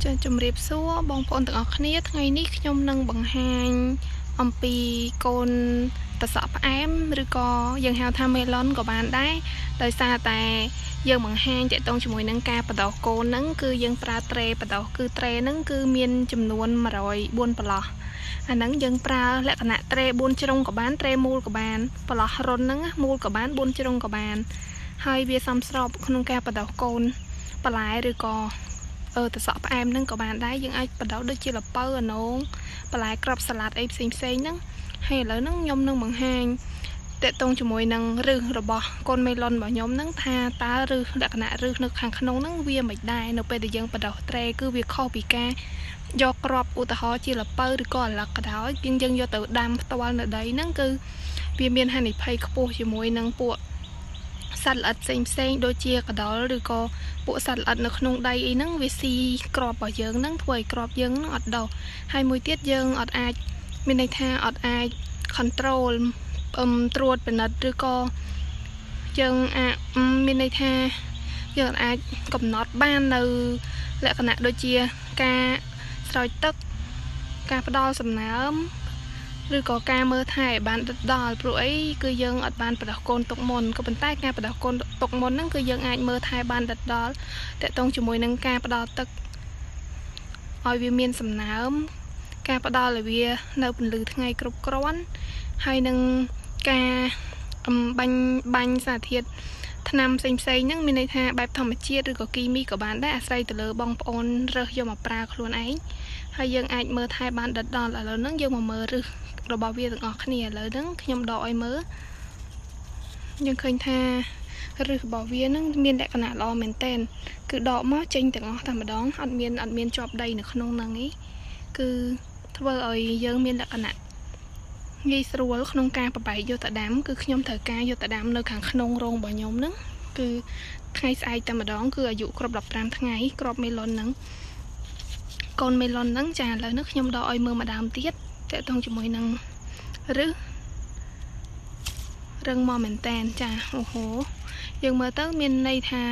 จะจุ่มเรียบซัวบองพอนต่างออกนี้ថ្ងៃនេះខ្ញុំនឹងបង្ហាញអំពីកូនតសក់ផ្អែមឬក៏យើងហៅថា melon ក៏បានដែរដោយសារតែយើងបង្ហាញតាក់ទងជាមួយនឹងការបដោះកូនហ្នឹងគឺយើងប្រើត្រេបដោះគឺត្រេហ្នឹងគឺមានចំនួន104ប្រឡោះអាហ្នឹងយើងប្រើលក្ខណៈត្រេ4ជ្រុងក៏បានត្រេមូលក៏បានប្រឡោះរុនហ្នឹងមូលក៏បាន4ជ្រុងក៏បានហើយវាសមស្របក្នុងការបដោះកូនបន្លែឬក៏តសក់ផ្អែមហ្នឹងក៏បានដែរយើងអាចបដោះដូចជាល្ពៅអានោងបន្លែក្របសាឡាត់អីផ្សេងហ្នឹងហើយឥឡូវហ្នឹងខ្ញុំនឹងបង្ហាញតកតងជាមួយនឹងរឹសរបស់កូន melon របស់ខ្ញុំហ្នឹងថាតើរឹសលក្ខណៈរឹសនៅខាងក្នុងហ្នឹងវាមិនដែរនៅពេលដែលយើងបដោះត្រេគឺវាខុសពីការយកក្របឧទាហរណ៍ជាល្ពៅឬក៏អាឡឹកក៏ដោយយើងយកទៅដាំផ្ទាល់នៅដីហ្នឹងគឺវាមានហានិភ័យខ្ពស់ជាមួយនឹងពួកសត្វល្អិតផ្សេងដូចជាកដុលឬក៏ពួកសត្វល្អិតនៅក្នុងដីអីហ្នឹងវាស៊ីក្របរបស់យើងហ្នឹងធ្វើឲ្យក្របយើងហ្នឹងអត់ដុះហើយមួយទៀតយើងអត់អាចមានន័យថាអត់អាច control ត្រួតពិនិត្យឬក៏យើងអាចមានន័យថាយើងអាចកំណត់បាននៅលក្ខណៈដូចជាការស្រោចទឹកការផ្ដល់សំណើមឬក៏ការមើលថែឲ្យបានដិតដល់ព្រោះអីគឺយើងអត់បានបដោះកូនទុកមុនក៏ប៉ុន្តែការបដោះកូនទុកមុនហ្នឹងគឺយើងអាចមើលថែបានដិតដល់តកតងជាមួយនឹងការផ្ដល់ទឹកឲ្យវាមានសំណើមការផ្ដល់ឲ្យវានៅពន្លឺថ្ងៃគ្រប់គ្រាន់ហើយនឹងការបាញ់សារធាតុថ្នាំផ្សេងហ្នឹងមានន័យថាបែបធម្មជាតិឬក៏គីមីក៏បានដែរអាស្រ័យទៅលើបងប្អូនរើសយកមកប្រើខ្លួនឯងហើយយើងអាចមើលថែបានដិតដល់ឥឡូវហ្នឹងយើងមកមើលឬរបស់វាទាំងអស់គ្នាឥឡូវហ្នឹងខ្ញុំដកឲ្យមើលយើងឃើញថាឬរបស់វាហ្នឹងមានលក្ខណៈល្អមែនតើគឺដកមកចេញទាំងអស់តែម្ដងអត់មានជាប់ដីនៅក្នុងហ្នឹងឯងគឺធ្វើឲ្យយើងមានលក្ខណៈងាយស្រួលក្នុងការប្របែកយកទៅដាំគឺខ្ញុំត្រូវការយកទៅដាំនៅខាងក្នុងរោងរបស់ខ្ញុំហ្នឹងគឺថ្ងៃស្អែកតែម្ដងគឺអាយុគ្រប់15ថ្ងៃក្រប melon ហ្នឹងកូន melon ហ្នឹងចាឥឡូវនេះខ្ញុំដកឲ្យមើលម្ដងទៀតតកតងជាមួយនឹងរឹសរឹងមកមែនតែនចាអូហូយើងមើលទៅមានន័យថា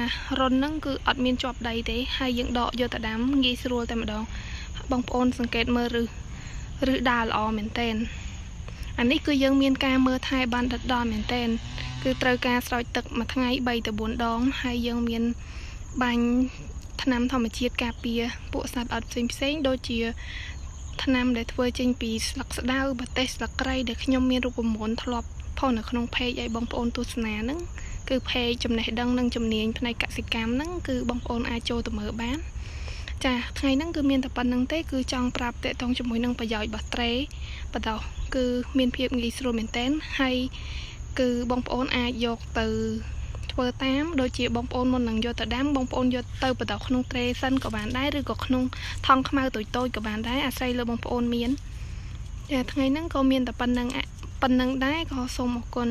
រុនហ្នឹងគឺអត់មានជាប់ដីទេហើយយើងដកយកទៅដាំងាយស្រួលតែម្ដងបងប្អូនសង្កេតមើលរឹសដើរល្អមែនតែនអានេះគឺយើងមានការមើលថែបានដិតដល់មែនតែនគឺត្រូវការស្រោចទឹកមួយថ្ងៃ3ទៅ4ដងហើយយើងមានបាញ់ថ្នាំធម្មជាតិការពារពួកសត្វល្អិតផ្សេងដូចជាថ្នាំដែលធ្វើចេញពីស្លឹកស្ដៅបាទេសស្លឹកគ្រៃដែលខ្ញុំមានរូបមន្តធ្លាប់ផុសនៅក្នុង page ឲ្យបងប្អូនទស្សនាហ្នឹងគឺ page ចំណេះដឹងនិងជំនាញផ្នែកកសិកម្មហ្នឹងគឺបងប្អូនអាចចូលទៅមើលបានចាថ្ងៃហ្នឹងគឺមានតែប៉ុណ្្នឹងទេគឺចង់ប្រាប់តកតងជាមួយនឹងប្រយោជន៍របស់ត្រេបដោះគឺមានភាពងាយស្រួលមែនតើហើយគឺបងប្អូនអាចយកទៅធ្វើតាមដូចជាបងប្អូនមុននឹងយកទៅដាំបងប្អូនយកទៅបដោះក្នុងត្រេសិនក៏បានដែរឬក៏ក្នុងថង់ខ្មៅតូចៗក៏បានដែរអាស្រ័យលើបងប្អូនមានថ្ងៃហ្នឹងក៏មានតែប៉ុណ្្នឹងដែរក៏សូមអរគុណ